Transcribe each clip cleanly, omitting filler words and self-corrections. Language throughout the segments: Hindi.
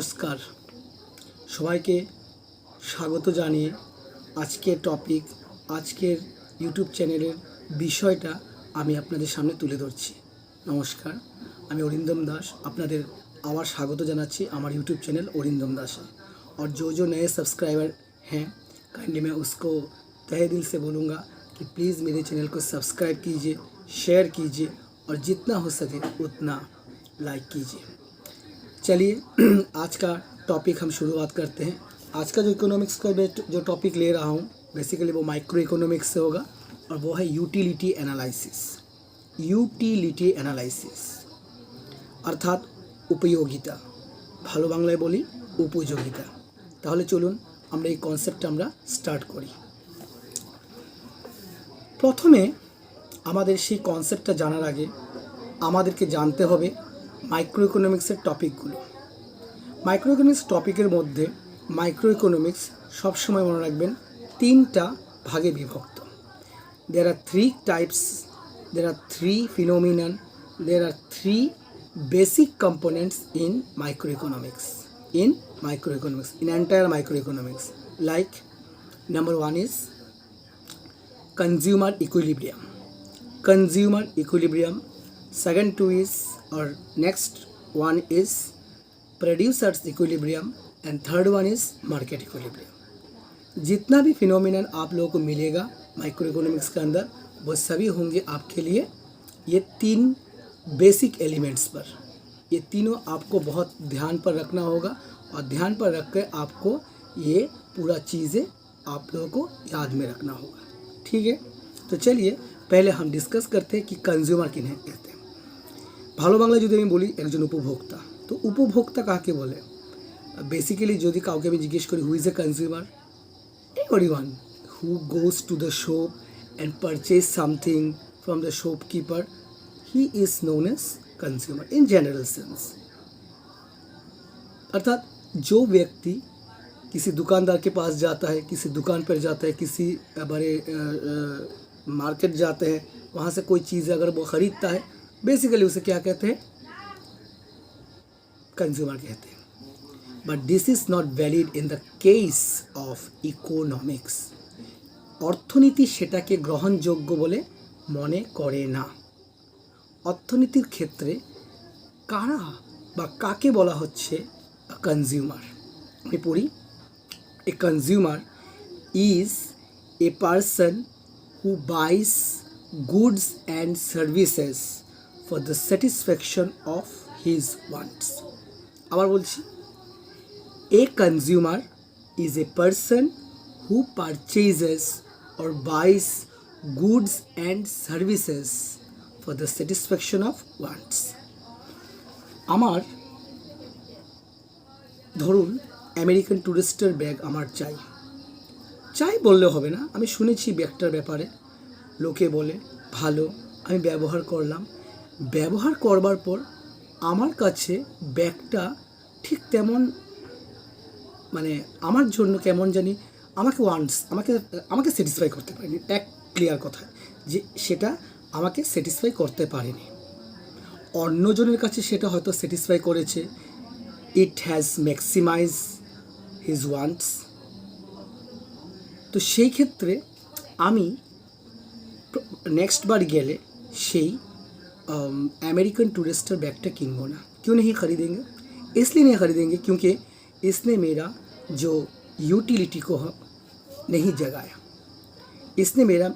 নমস্কার সবাইকে স্বাগত জানিয়ে আজকের টপিক আজকের ইউটিউব চ্যানেলের বিষয়টা আমি আপনাদের সামনে তুলে ধরছি। নমস্কার, আমি অরিন্দম दास আপনাদের আবার স্বাগত জানাচ্ছি আমার यूट्यूब चैनल অরিন্দম दास है। और जो नए सब्सक्राइबर हैं काइंडली मैं उसको तहे दिल से बोलूँगा कि प्लीज़ मेरे चैनल को सब्सक्राइब कीजिए, शेयर कीजिए और जितना हो सके उतना लाइक कीजिए। चलिए आज का टॉपिक हम शुरुआत करते हैं। आज का जो इकोनॉमिक्स का जो टॉपिक ले रहा हूँ बेसिकली वो माइक्रो इकोनॉमिक्स से होगा और वो है यूटिलिटी एनालिसिस। यूटिलिटी एनालिसिस अर्थात उपयोगिता, ভালো বাংলায় বলি উপযোগিতা। তাহলে চলুন আমরা এই কনসেপ্টটা আমরা স্টার্ট করি। প্রথমে আমাদের সেই কনসেপ্টটা জানার আগে আমাদেরকে জানতে হবে মাইক্রো ইকোনমিক্সের টপিকগুলো। মাইক্রো ইকোনমিক্স টপিকের মধ্যে মাইক্রো ইকোনমিক্স সবসময় মনে রাখবেন তিনটা ভাগে বিভক্ত। There are three types, there are three phenomenon, there are three basic components in microeconomics, in entire microeconomics. Like number one is consumer equilibrium. Second two is or next one is producers equilibrium and third one is market equilibrium. जितना भी फिनोमिनन आप लोगों को मिलेगा माइक्रो इकोनॉमिक्स के अंदर वो सभी होंगे आपके लिए ये तीन बेसिक एलिमेंट्स पर। ये तीनों आपको बहुत ध्यान पर रखना होगा और ध्यान पर रख कर आपको ये पूरा चीज़ें आप लोगों को याद में रखना होगा। ठीक है, तो चलिए पहले हम डिस्कस करते हैं कि कंज्यूमर किन्हें कहते हैं। ভালো বাংলায় যদি আমি বলি একজন উপভোক্তা, তো উপভোক্তা কাকে বলে? বেসিক্যালি যদি কাউকে আমি জিজ্ঞেস করি who is a consumer, everyone who goes to the shop and purchase something from the shopkeeper, he is known as consumer in general sense. अर्थात जो व्यक्ति किसी दुकानदार के पास जाता है, किसी दुकान पर जाता है, किसी बड़े मार्केट जाते हैं, वहाँ से कोई चीज़ अगर वो ख़रीदता है बेसिकली उसे क्या कहते हैं? कंज्यूमर कहते हैं। But this is not valid in the case of economics. অর্থনীতি সেটাকে গ্রহণযোগ্য বলে মনে করে না। অর্থনীতির ক্ষেত্রে কারা বা কাকে বলা হচ্ছে কনজিউমার? আমি পড়ি, a consumer is a person who buys goods and services for the satisfaction of his wants. আবার বলছি, a consumer is a person who purchases or buys goods and services for the satisfaction of wants. আমার ধরুন আমেরিকান টুরিস্টের ব্যাগ আমার চাই বললে হবে না, আমি শুনেছি ব্যাগটার ব্যাপারে, লোকে বলে ভালো, আমি ব্যবহার করলাম, ব্যবহার করবার পর আমার কাছে ব্যাগটা ঠিক তেমন মানে আমার জন্য কেমন জানি আমাকে আমাকে স্যাটিসফাই করতে পারেনি। এক ক্লিয়ার কথা যে সেটা আমাকে স্যাটিসফাই করতে পারেনি, অন্যজনের কাছে সেটা হয়তো স্যাটিসফাই করেছে। It has maximize his wants. তো সেই ক্ষেত্রে আমি নেক্সট বার গেলে সেই अमेरिकन टूरिस्टर बैगटा किनबो ना। क्यों नहीं खरीदेंगे? इसलिए नहीं खरीदेंगे क्योंकि इसने मेरा जो यूटिलिटी को नहीं जगाया, इसने मेरा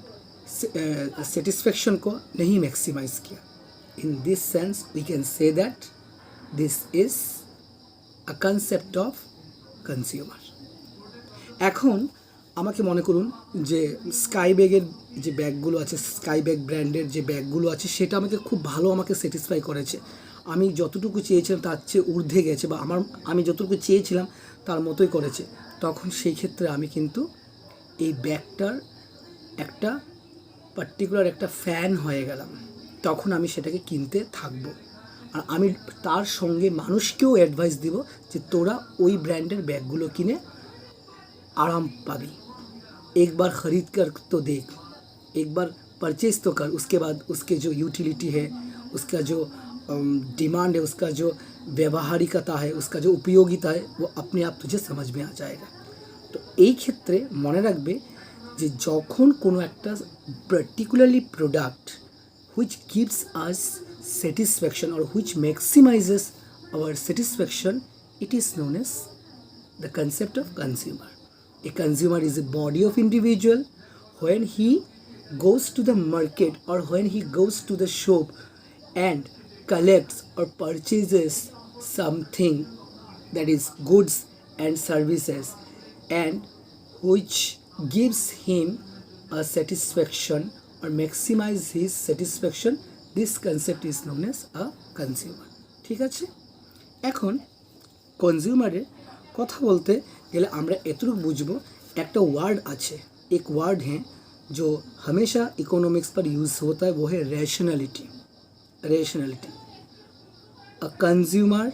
सेटिस्फेक्शन को नहीं मैक्सिमाइज किया। In this sense we can say that this is a concept of consumer. এখন আমাকে মনে করুন যে স্কাই ব্যাগের যে ব্যাগগুলো আছে, স্কাই ব্যাগ ব্র্যান্ডের যে ব্যাগগুলো আছে সেটা আমাকে খুব ভালো আমাকে স্যাটিসফাই করেছে। আমি যতটুকু চেয়েছিলাম তার চেয়ে ঊর্ধ্বে গেছে বা আমি যতটুকু চেয়েছিলাম তার মতোই করেছে। তখন সেই ক্ষেত্রে আমি কিন্তু এই ব্যাগটার একটা পার্টিকুলার একটা ফ্যান হয়ে গেলাম। তখন আমি সেটাকে কিনতে থাকবো আর আমি তার সঙ্গে মানুষকেও অ্যাডভাইস দিব যে তোরা ওই ব্র্যান্ডের ব্যাগগুলো কিনে आराम पाबी। एक बार ख़रीद कर तो देख, एक बार परचेज़ तो कर, उसके बाद उसके जो यूटिलिटी है, उसका जो डिमांड है, उसका जो व्यवहारिकता है, उसका जो उपयोगिता है, वो अपने आप तुझे समझ में आ जाएगा। তো এই ক্ষেত্রে মনে রাখবে যে যখন কোনো একটা particularly product which gives us satisfaction or which maximises our satisfaction, it is known as the concept of consumer. A consumer is a body of individual. When he goes to the market or when he goes to the shop and collects or purchases something, that is goods and services, and which gives him a satisfaction or maximize his satisfaction, this concept is known as a consumer. ঠিক আছে, এখন কনজিউমারের কথা বলতে गले আমরা এতটুকু বুঝবো, একটা ওয়ার্ড আছে, एक वर्ड है जो हमेशा इकोनॉमिक्स पर यूज़ होता है, वो है rationality. Rationality, a consumer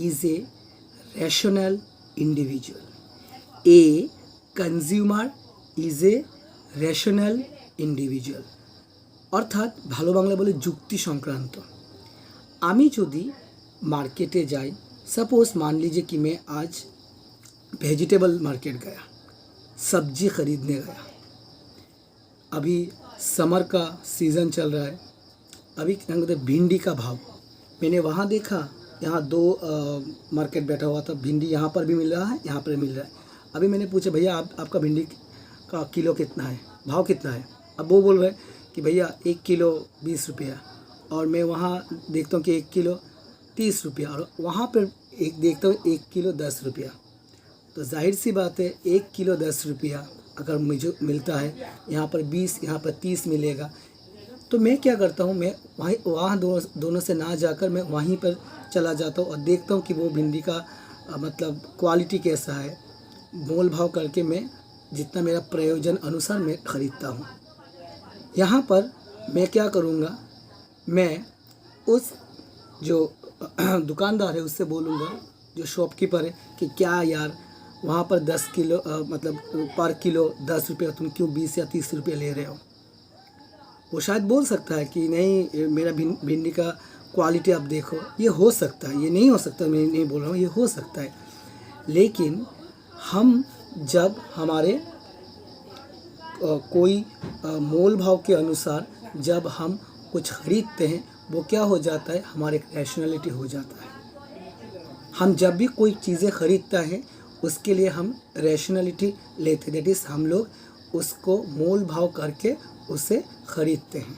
is a rational individual. A consumer is a rational individual, अर्थात भालो बांगला बोले जुक्ति संक्रांत। आमी यदि मार्केटे जाई, सपोज मान लीजिए कि मैं आज वेजिटेबल मार्केट गया, सब्जी ख़रीदने गया। अभी समर का सीज़न चल रहा है, अभी क्या कहते हैं भिंडी का भाव मैंने वहाँ देखा, यहाँ दो मार्केट बैठा हुआ था, भिंडी यहाँ पर भी मिल रहा है, यहाँ पर मिल रहा है। अभी मैंने पूछा भैया आपका भिंडी का किलो कितना है, भाव कितना है? अब वो बोल रहे कि भैया 1 किलो 20 रुपया, और मैं वहाँ देखता हूँ कि 1 किलो 30 रुपया, और वहाँ पर एक देखता हूँ 1 किलो 10 रुपया। तो जाहिर सी बात है 1 किलो 10 रुपया अगर मुझे मिलता है, यहाँ पर 20, यहाँ पर 30 मिलेगा, तो मैं क्या करता हूँ, मैं वहाँ दोनों से ना जाकर मैं वहीं पर चला जाता हूँ और देखता हूँ कि वो भिंडी का मतलब क्वालिटी कैसा है, मोल भाव करके मैं जितना मेरा प्रयोजन अनुसार मैं ख़रीदता हूँ। यहाँ पर मैं क्या करूँगा, मैं उस जो दुकानदार है उससे बोलूँगा, जो शॉपकीपर है, कि क्या यार वहाँ पर 10 किलो मतलब पर किलो 10 रुपये, तुम क्यों 20 या 30 रुपये ले रहे हो? वो शायद बोल सकता है कि नहीं मेरा भिंडी का क्वालिटी आप देखो, ये हो सकता है, ये नहीं हो सकता, मैं नहीं बोल रहा हूँ, ये हो सकता है। लेकिन हम जब हमारे कोई मोल भाव के अनुसार जब हम कुछ ख़रीदते हैं, वो क्या हो जाता है, हमारे एक रैशनैलिटी हो जाता है। हम जब भी कोई चीज़ें ख़रीदता है उसके लिए हम रैशनैलिटी लेते, दैट इज़ हम लोग उसको मोल भाव करके उसे ख़रीदते हैं।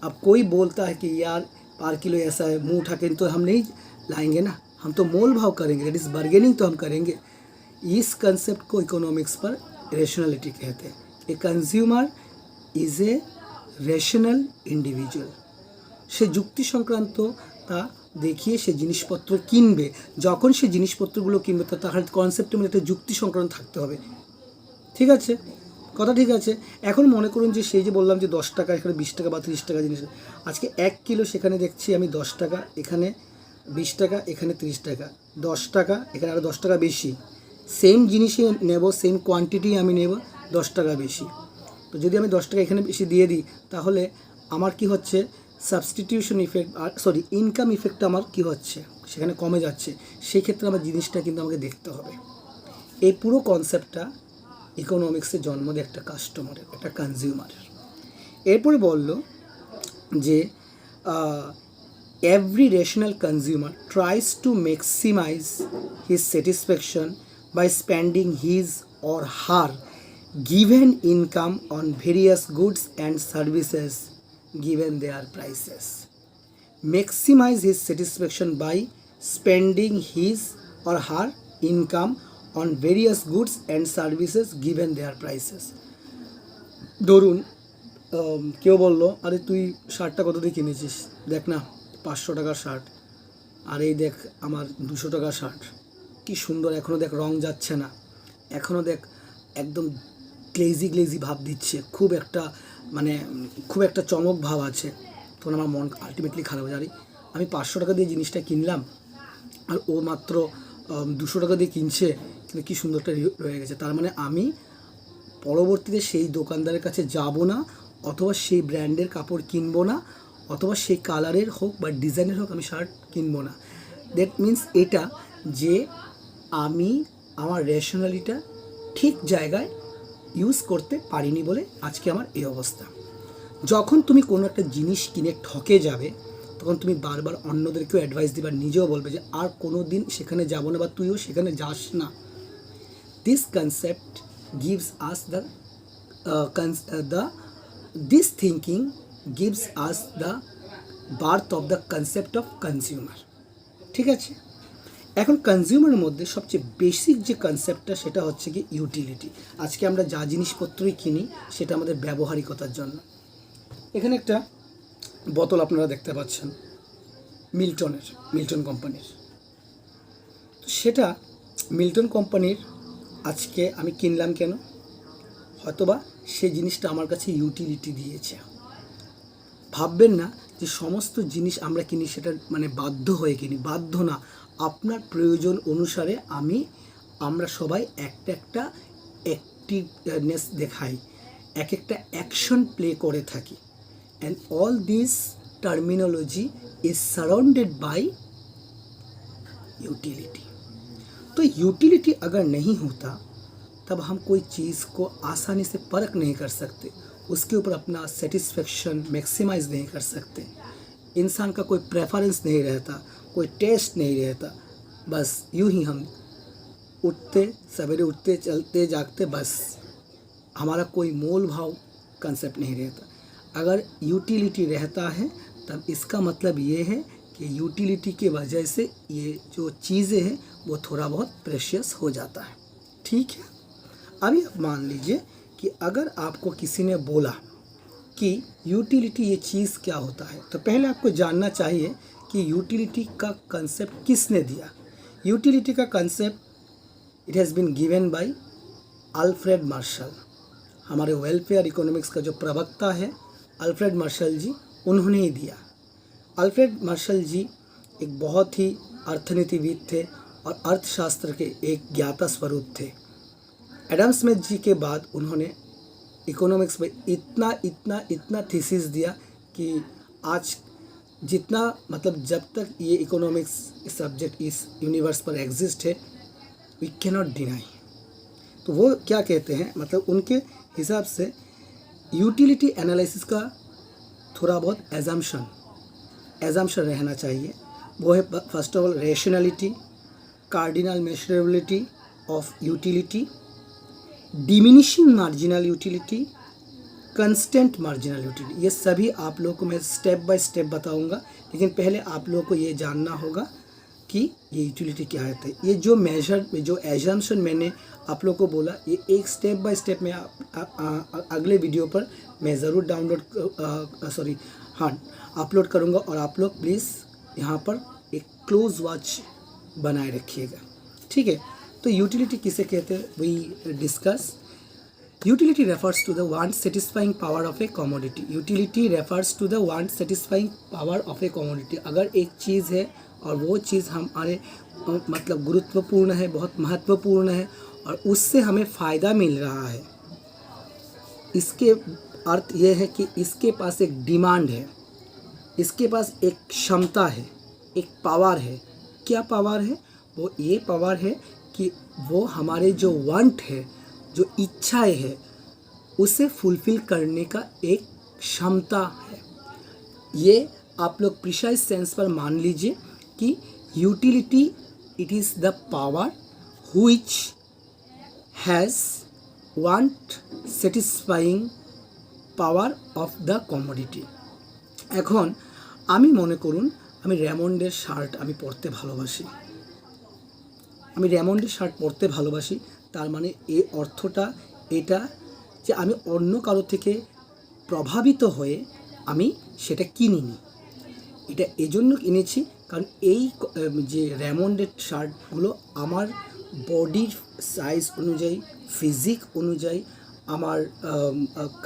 अब कोई बोलता है कि यार पर किलो ऐसा है, मुँह उठा के तो हम नहीं लाएंगे ना, हम तो मोल भाव करेंगे, दैट इज़ बार्गेनिंग तो हम करेंगे। इस कंसेप्ट को इकोनॉमिक्स पर रैशनैलिटी कहते हैं। A consumer is a rational individual. সে যুক্তি সংক্রান্ততা দেখিয়ে সে জিনিসপত্র কিনবে, যখন সে জিনিসপত্রগুলো কিনবে তার কনসেপ্টের মধ্যে একটা যুক্তি সংক্রান্ত থাকতে হবে। ঠিক আছে, কথা ঠিক আছে। এখন মনে করুন যে সেই যে বললাম যে 10 টাকা এখানে 20 টাকা বা 30 টাকা জিনিস, আজকে 1 কিলো সেখানে দেখছি আমি 10 টাকা, এখানে 20 টাকা, এখানে 30 টাকা, 10 টাকা এখানে আরও 10 টাকা বেশি, সেম জিনিসই নেব, সেম কোয়ান্টিটি আমি নেব, 10 টাকা বেশি। তো যদি আমি 10 টাকা এখানে বেশি দিয়ে দিই, তাহলে আমার কি হচ্ছে, সাবস্টিটিউশন ইফেক্ট আর সরি ইনকাম ইফেক্ট আমার কি হচ্ছে, সেখানে কমে যাচ্ছে। সেই ক্ষেত্রে আমার জিনিসটা কিন্তু আমাকে দেখতে হবে। এই পুরো কনসেপ্টটা ইকোনমিক্সের জন্ম দেয় একটা কাস্টমারের, একটা কনজিউমারের। এরপরে বলল যে every rational consumer tries to maximize his satisfaction by spending his or her given income on various goods and services given their prices. Maximize his satisfaction by spending his or her income on various goods and services given their prices. ধরুন কেউ বললো, আরে তুই শার্টটা কত দিয়ে কিনেছিস, দেখ না 500 টাকার শার্ট, আর এই দেখ আমার 200 টাকার শার্ট, কি সুন্দর, এখনও দেখ রং যাচ্ছে না, এখনও দেখ একদম গ্লেজি ভাব দিচ্ছে, খুব একটা চমক ভাব আছে। তখন আমার মন আলটিমেটলি খারাপ হয়ে যায়, আমি 500 টাকা দিয়ে জিনিসটা কিনলাম আর ও মাত্র 200 টাকা দিয়ে কিনছে, কিন্তু কী সুন্দরটা রয়ে গেছে। তার মানে আমি পরবর্তীতে সেই দোকানদারের কাছে যাব না, অথবা সেই ব্র্যান্ডের কাপড় কিনবো না, অথবা সেই কালারের হোক বা ডিজাইনের হোক আমি শার্ট কিনবো না। দ্যাট মিন্স এটা যে আমি আমার রেশনালিটা ঠিক জায়গায় ইউজ করতে পারিনি বলে আজকে আমার এই অবস্থা। যখন তুমি কোনো একটা জিনিস কিনে ঠকে যাবে তখন তুমি বারবার অন্যদেরকেও অ্যাডভাইস দিবা, নিজেও বলবে যে আর কোনো দিন সেখানে যাব না বা তুইও সেখানে যাস না। This concept gives us this thinking gives us the birth of the concept of consumer. ঠিক আছে, এখন কনজিউমারের মধ্যে সবচেয়ে বেসিক যে কনসেপ্টটা সেটা হচ্ছে কি ইউটিলিটি। আজকে আমরা যা জিনিসপত্রই কিনি সেটা আমাদের ব্যবহারিকতার জন্য। এখানে একটা বোতল আপনারা দেখতে পাচ্ছেন মিল্টন কোম্পানির। তো সেটা মিল্টন কোম্পানির আজকে আমি কিনলাম কেন? হয়তোবা সেই জিনিসটা আমার কাছে ইউটিলিটি দিয়েছে। ভাববেন না যে সমস্ত জিনিস আমরা কিনি সেটা মানে বাধ্য হয়ে কিনি, বাধ্য না। আপনার প্রয়োজন অনুসারে আমরা সবাই একটা অ্যাক্টিভনেস দেখাই, একটা অ্যাকশন প্লে করে থাকি। And all this terminology is surrounded by utility. तो यूटिलिटी अगर नहीं होता तब हम कोई चीज़ को आसानी से परख नहीं कर सकते, उसके ऊपर अपना सेटिस्फेक्शन मैक्सिमाइज नहीं कर सकते। इंसान का कोई प्रेफरेंस नहीं रहता, कोई टेस्ट नहीं रहता। बस यूं ही हम सवेरे उठते चलते जागते, बस हमारा कोई मोल भाव कंसेप्ट नहीं रहता। अगर यूटिलिटी रहता है तब इसका मतलब ये है कि यूटिलिटी की वजह से ये जो चीज़ें हैं वो थोड़ा बहुत प्रेशियस हो जाता है। ठीक है, अभी आप मान लीजिए कि अगर आपको किसी ने बोला कि यूटिलिटी ये चीज़ क्या होता है, तो पहले आपको जानना चाहिए कि यूटिलिटी का कंसेप्ट किसने दिया। यूटिलिटी का concept it has been given by Alfred Marshall. हमारे वेलफेयर इकोनॉमिक्स का जो प्रवक्ता है अल्फ्रेड मार्शल जी, उन्होंने ही दिया। अल्फ्रेड मार्शल जी एक बहुत ही अर्थनीतिविद थे और अर्थशास्त्र के एक ज्ञाता स्वरूप थे। एडम स्मिथ जी के बाद उन्होंने इकोनॉमिक्स में इतना थीसिस दिया कि आज जितना मतलब जब तक ये इकोनॉमिक्स सब्जेक्ट इस यूनिवर्स पर एग्जिस्ट है वी कैन नॉट डिनाई। तो वो क्या कहते हैं, मतलब उनके हिसाब से यूटिलिटी एनालिसिस का थोड़ा बहुत एजम्पशन रहना चाहिए। वो है first of all rationality, cardinal measurability of utility, diminishing marginal utility, constant marginal utility. ये सभी आप लोगों को मैं स्टेप बाय स्टेप बताऊंगा, लेकिन पहले आप लोगों को ये जानना होगा कि ये यूटिलिटी क्या है। ये जो एजम्पशन मैंने आप लोगों को बोला, ये एक स्टेप बाय स्टेप में अगले वीडियो पर मैं ज़रूर अपलोड करूँगा और आप लोग प्लीज़ यहाँ पर एक क्लोज वॉच बनाए रखिएगा। ठीक है, तो यूटिलिटी किसे कहते हैं we discuss. Utility refers to the want satisfying power of a commodity. Utility refers to the want satisfying power of a commodity. अगर एक चीज़ है और वो चीज़ हमारे मतलब गुरुत्वपूर्ण है, बहुत महत्वपूर्ण है और उससे हमें फ़ायदा मिल रहा है, इसके अर्थ ये है कि इसके पास एक डिमांड है, इसके पास एक क्षमता है, एक पावर है। क्या पावर है? वो ये पावर है कि वो हमारे जो वांट है, जो इच्छाएं है, उसे फुलफ़िल करने का एक क्षमता है। ये आप लोग प्रिसाइज सेंस पर मान लीजिए कि utility it is the power which has want satisfying power of the commodity. এখন আমি মনে করুন আমি রেমন্ডের শার্ট আমি পরতে ভালোবাসি, তার মানে এই অর্থটা এটা যে আমি অন্য কারো থেকে প্রভাবিত হয়ে আমি সেটা কিনিনি। এটা এজন্য কিনেছি কারণ এই যে রেমন্ডের শার্টগুলো আমার বডির সাইজ অনুযায়ী, ফিজিক অনুযায়ী, আমার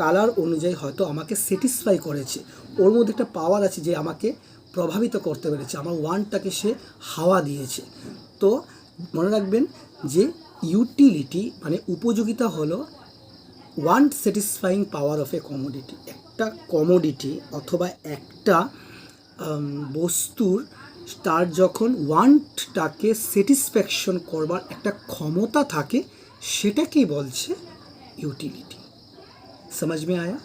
কালার অনুযায়ী হয়তো আমাকে স্যাটিসফাই করেছে। ওর মধ্যে একটা পাওয়ার আছে যে আমাকে প্রভাবিত করতে পেরেছে, আমার ওয়ান্টটাকে সে হাওয়া দিয়েছে। তো মনে রাখবেন যে ইউটিলিটি মানে উপযোগিতা হলো want satisfying power of A commodity, একটা কমোডিটি অথবা একটা বস্তুর তার যখন ওয়ান্টটাকে স্যাটিসফ্যাকশন করবার একটা ক্ষমতা থাকে, সেটাকেই বলছে ইউটিলিটি। समझ में आया?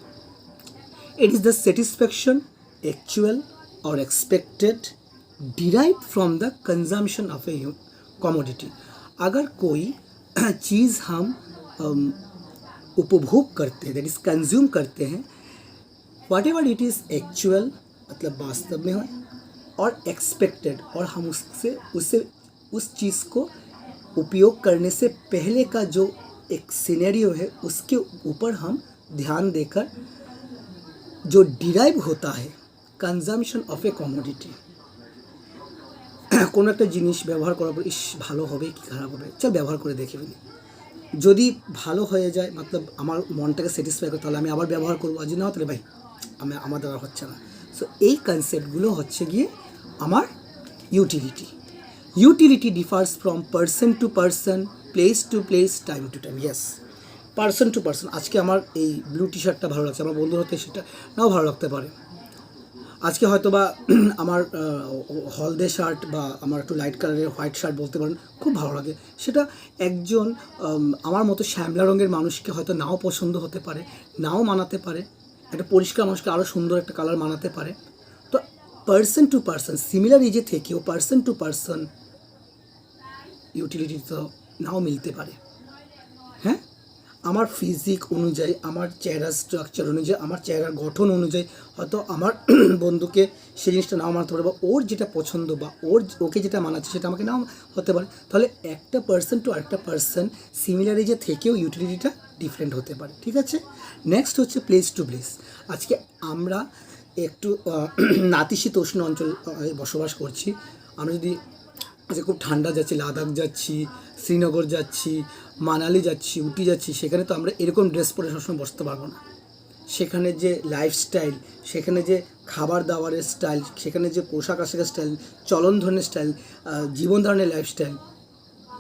It is the satisfaction actual or expected derived from the consumption of a commodity. अगर कोई चीज़ हम उपभोग करते हैं, दैट इज कंज्यूम करते हैं, what ever it is actual मतलब वास्तव में हो, और एक्सपेक्टेड और हम उससे उस चीज़ को उपयोग करने से पहले का जो एक सिनेरियो है उसके ऊपर हम ध्यान देकर जो डिराइव होता है कंजम्पशन ऑफ ए कमोडिटी। কোনো একটা জিনিস ব্যবহার করার পর ইস ভালো হবে কি খারাপ হবে, চল ব্যবহার করে দেখে ফেলি, যদি ভালো হয়ে যায় মতলব আমার মনটাকে স্যাটিসফাই করে, তাহলে আমি আবার ব্যবহার করবো, আর যদি না তাহলে ভাই আমার দ্বারা হচ্ছে না। সো এই কনসেপ্টগুলো হচ্ছে গিয়ে আমার utility. Utility differs from person to person, place to place, time to time. Yes, person to person. আজকে আমার এই ব্লু টি শার্টটা ভালো লাগছে, আমার বন্ধুর হতে সেটা নাও ভালো লাগতে পারে। আজকে হয়তো বা আমার হলদে শার্ট বা আমার একটু লাইট কালারের হোয়াইট শার্ট বলতে পারেন খুব ভালো লাগে, সেটা একজন আমার মতো শ্যামলা রঙের মানুষকে হয়তো নাও পছন্দ হতে পারে, নাও মানাতে পারে, একটা পরিষ্কার মানুষকে আরও সুন্দর একটা কালার মানাতে পারে। তো পার্সন টু পার্সন সিমিলার এজে থেকেও পার্সন টু পার্সন ইউটিলিটি তো নাও মিলতে পারে। হ্যাঁ, আমার ফিজিক অনুযায়ী, আমার চেহারার স্ট্রাকচার অনুযায়ী, আমার চেহারার গঠন অনুযায়ী হয়তো আমার বন্ধুকে সেই জিনিসটা নাও মানাতে পারে, বা ওর যেটা পছন্দ বা ওকে যেটা মানাচ্ছে সেটা আমাকে নাও হতে পারে। তাহলে একটা পার্সন টু আরেকটা পার্সন সিমিলার এজে থেকেও ইউটিলিটিটা ডিফারেন্ট হতে পারে। ঠিক আছে, নেক্সট হচ্ছে প্লেস টু প্লেস। আজকে আমরা একটু নাতিশীতোষ্ণ অঞ্চল বসবাস করছি। আমরা যদি আজকে খুব ঠান্ডা যাচ্ছি, লাদাখ যাচ্ছি, শ্রীনগর যাচ্ছি, মানালি যাচ্ছি, উটি যাচ্ছি, সেখানে তো আমরা এরকম ড্রেস পরে সবসময় বসতে পারবো না। সেখানে যে লাইফস্টাইল, সেখানে যে খাবার দাবারের স্টাইল, সেখানে যে পোশাক আশাকের স্টাইল, চলন ধরনের স্টাইল, জীবন ধারণের লাইফস্টাইল,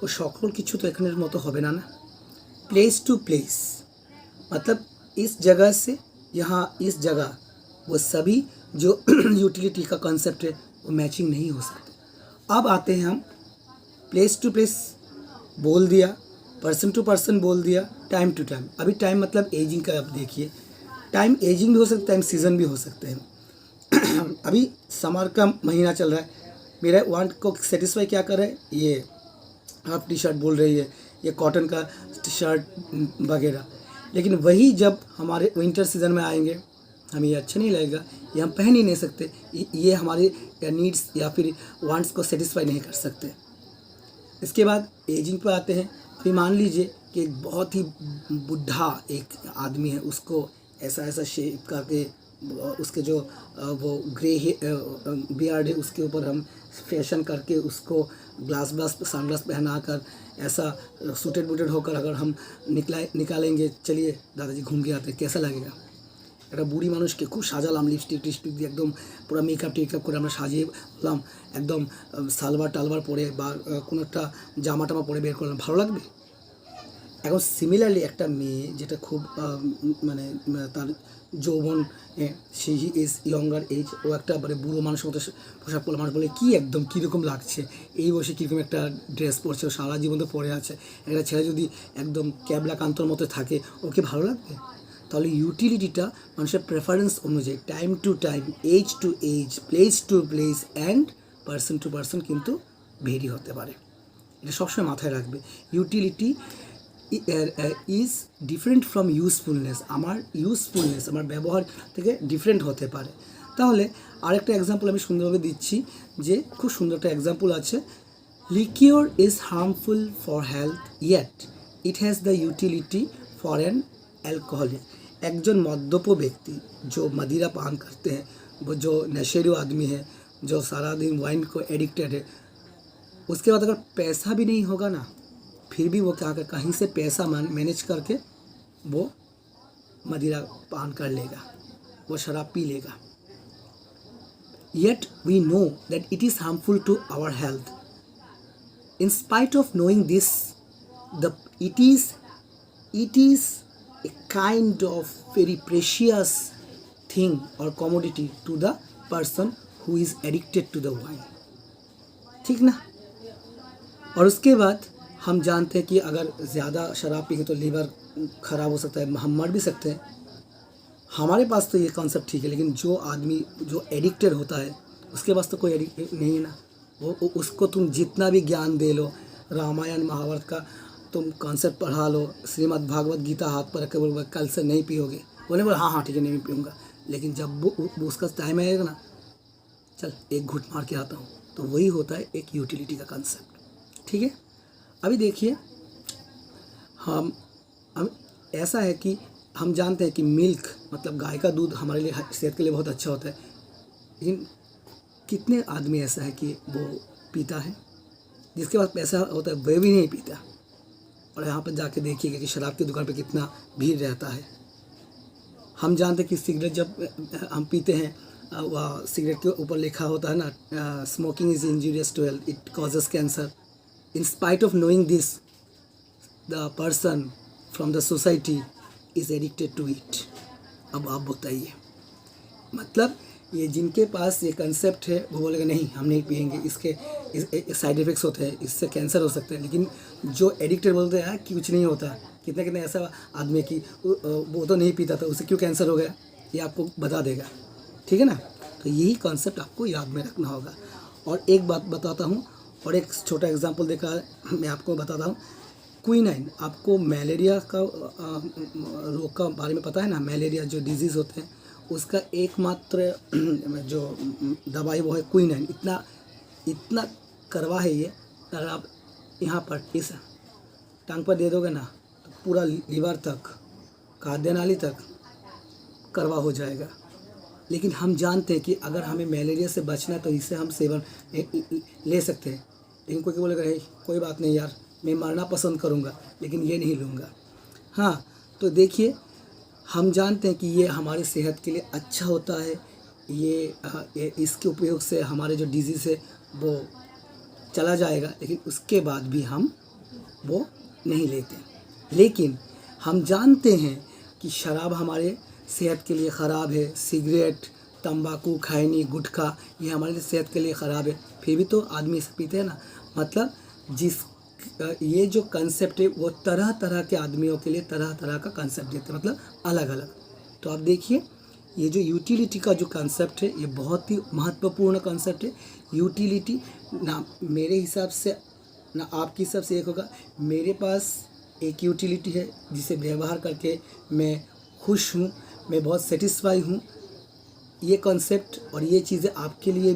ও সকল কিছু তো এখানের মতো হবে না। प्लेस टू प्लेस मतलब इस जगह से यहाँ इस जगह वो सभी जो यूटिलिटी का कॉन्सेप्ट है वो मैचिंग नहीं हो सकते। अब आते हैं हम प्लेस टू प्लेस बोल दिया, पर्सन टू पर्सन बोल दिया, टाइम टू टाइम। अभी टाइम मतलब एजिंग का आप देखिए, टाइम एजिंग भी हो सकता है, टाइम सीज़न भी हो सकते हैं। अभी समर का महीना चल रहा है, मेरा वांट को सेटिस्फाई क्या कर रहा है, ये हाफ टी शर्ट बोल रही है, ये कॉटन का टी शर्ट वगैरह। लेकिन वही जब हमारे विंटर सीज़न में आएंगे, हमें ये अच्छा नहीं लगेगा, ये हम पहन ही नहीं सकते, ये हमारे नीड्स या फिर वांट्स को सेटिस्फाई नहीं कर सकते। इसके बाद एजिंग पे आते हैं। अभी मान लीजिए कि एक बहुत ही बुढ़ा एक आदमी है, उसको ऐसा ऐसा शेप करके उसके जो वो ग्रे बियर्ड है उसके ऊपर हम फैशन करके उसको ग्लास सनग्लास पहना कर ऐसा सूटेड बूटेड होकर अगर हम निकालेंगे, चलिए दादाजी घूम के आते, कैसा लगेगा? একটা বুড়ি মানুষকে খুব সাজালাম, লিপস্টিক টিপস্টিক দিয়ে একদম পুরো মেকআপ টেকআপ করে আমরা সাজিয়ে বললাম, একদম সালবার টালবার পরে বা কোনো একটা জামা টামা পরে বের করলাম, ভালো লাগবে? এখন সিমিলারলি একটা মেয়ে যেটা খুব মানে তার যৌবন, সে ইজ ইয়ঙ্গার এজ, ও একটা মানে বুড়ো মানুষের মতো পোশাক পরলে মানুষ বলে কী একদম কীরকম লাগছে, এই বয়সে কীরকম একটা ড্রেস পরছে, ও সারা জীবন তো পরে আছে। একটা ছেলে যদি একদম ক্যাবলা কান্তর মতো থাকে, ওকে ভালো লাগবে? তাহলে ইউটিলিটিটা মানুষের প্রেফারেন্স অনুযায়ী time to time, age to age, place to place and person to person কিন্তু ভেরি হতে পারে। এটা সবসময় মাথায় রাখবে। Utility is different from usefulness. আমার ইউজফুলনেস, আমার ব্যবহার থেকে ডিফারেন্ট হতে পারে। তাহলে আরেকটা এক্সাম্পল আমি সুন্দরভাবে দিচ্ছি, যে খুব সুন্দর একটা এক্সাম্পল আছে, liquor is harmful for health yet it has the utility for an alcoholic. একজন মদ্যপ ব্যক্তি जो मदिरा पान करते हैं, वो जो नशेड़ी आदमी है, जो सारा दिन वाइन को एडिक्टेड है, उसके बाद अगर पैसा भी नहीं होगा ना, फिर भी वो क्या कर कहीं से पैसा मैनेज करके वो मदिरा पान कर लेगा, वो शराब पी लेगा। Yet we know that it is harmful to our health. In spite of knowing this, it is a kind of very precious thing or commodity to the person who is addicted to the wine. ठीक ना। और उसके बाद हम जानते हैं कि अगर ज़्यादा शराब पिएंगे तो लीवर ख़राब हो सकता है, हम मर भी सकते हैं। हमारे पास तो ये कॉन्सेप्ट ठीक है, लेकिन जो आदमी जो एडिक्टेड होता है उसके पास तो कोई एडिक्ट नहीं है ना। वो उसको तुम जितना भी ज्ञान दे लो, रामायण महाभारत का तुम कॉन्सेप्ट पढ़ा लो, श्रीमद् भागवत गीता हाथ पर रख के बोलो कल से नहीं पियोगे, बोले हाँ ठीक है नहीं पीऊँगा, लेकिन जब वो उसका टाइम आएगा ना, चल एक घूंट मार के आता हूँ, तो वही होता है एक यूटिलिटी का कंसेप्ट। ठीक है, अभी देखिए हम ऐसा है कि हम जानते हैं कि मिल्क मतलब गाय का दूध हमारे लिए सेहत के लिए बहुत अच्छा होता है, लेकिन कितने आदमी ऐसा है कि वो पीता है, जिसके पास पैसा होता है वह भी नहीं पीता। और यहाँ पर जाके देखिएगा कि शराब की दुकान पे कितना भीड़ रहता है। हम जानते हैं कि सिगरेट जब हम पीते हैं, वह सिगरेट के ऊपर लिखा होता है ना, smoking is injurious to health, it causes cancer. In spite of knowing this, the person from the society is addicted to it. अब आप बताइए, मतलब ये जिनके पास ये कंसेप्ट है वो बोलेगा नहीं हम नहीं पिएंगे, इसके साइड इफ़ेक्ट्स होते हैं, इससे कैंसर हो सकते हैं। लेकिन जो एडिक्टेड बोलते हैं कि कुछ नहीं होता, कितने कितने ऐसा आदमी कि वो तो नहीं पीता था उसे क्यों कैंसर हो गया, ये आपको बता देगा। ठीक है ना, तो यही कॉन्सेप्ट आपको याद में रखना होगा। और एक बात बताता हूँ, और एक छोटा एग्जांपल देखा मैं आपको बताता हूँ। क्विनाइन, आपको मलेरिया का रोग का बारे में पता है ना, मलेरिया जो डिजीज़ होते हैं उसका एकमात्र जो दवाई वो है क्विनाइन। इतना करवा है ये, अगर आप यहाँ पर इस टांग पर दे दोगे ना तो पूरा लीवर तक, खाद्य नाली तक करवा हो जाएगा। लेकिन हम जानते हैं कि अगर हमें मलेरिया से बचना है तो इसे हम सेवन ले सकते हैं। लेकिन कोई बोलेगा कोई बात नहीं यार, मैं मरना पसंद करूँगा लेकिन ये नहीं लूँगा। हाँ, तो देखिए हम जानते हैं कि ये हमारे सेहत के लिए अच्छा होता है, ये इसके उपयोग से हमारे जो डिजीज़ है वो चला जाएगा, लेकिन उसके बाद भी हम वो नहीं लेते। लेकिन हम जानते हैं कि शराब हमारे सेहत के लिए ख़राब है, सिगरेट, तंबाकू, खैनी, गुटखा ये हमारे लिए सेहत के लिए ख़राब है, फिर भी तो आदमी इसे पीते हैं ना। मतलब ये जो कंसेप्ट है वो तरह तरह के आदमियों के लिए तरह तरह का कंसेप्ट देते हैं, मतलब अलग अलग। तो आप देखिए ये जो यूटिलिटी का जो कंसेप्ट है ये बहुत ही महत्वपूर्ण कंसेप्ट है। यूटिलिटी ना मेरे हिसाब से ना आपके हिसाब से एक होगा, मेरे पास एक यूटिलिटी है जिसे व्यवहार करके मैं खुश हूँ, मैं बहुत सेटिस्फाई हूँ। ये कॉन्सेप्ट और ये चीज़ें आपके लिए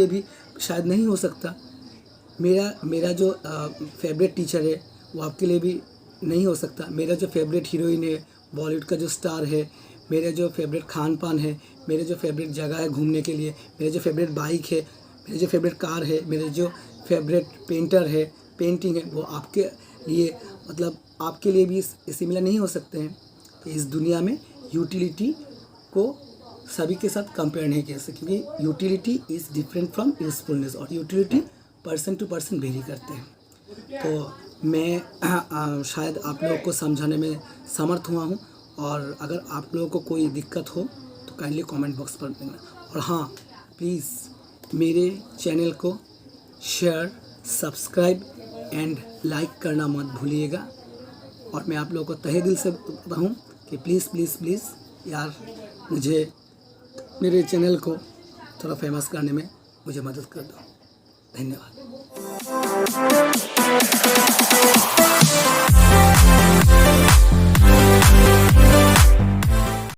भी शायद नहीं हो सकता। मेरा जो फेवरेट टीचर है वो आपके लिए भी नहीं हो सकता। मेरा जो फेवरेट हीरोइन है, बॉलीवुड का जो स्टार है, मेरा जो फेवरेट खान पान है, मेरे जो फेवरेट जगह है घूमने के लिए, मेरे जो फेवरेट बाइक है, मेरे जो फेवरेट कार है, मेरे जो फेवरेट पेंटर है, पेंटिंग है, वो आपके लिए मतलब आपके लिए भी सिमिलर नहीं हो सकते हैं। तो इस दुनिया में यूटिलिटी को सभी के साथ कंपेयर नहीं कर सकते, क्योंकि utility is different from usefulness, और utility person to person vary करते हैं। तो मैं शायद आप लोगों को समझाने में समर्थ हुआ हूँ, और अगर आप लोगों को कोई दिक्कत हो तो काइंडली कमेंट बॉक्स पर देना। और हाँ, प्लीज़ मेरे चैनल को शेयर, सब्सक्राइब एंड लाइक करना मत भूलिएगा। और मैं आप लोगों को तहे दिल से बताता हूँ कि प्लीज़ प्लीज़ प्लीज़ यार मुझे मेरे चैनल को थोड़ा फेमस करने में मुझे मदद कर दो। धन्यवाद।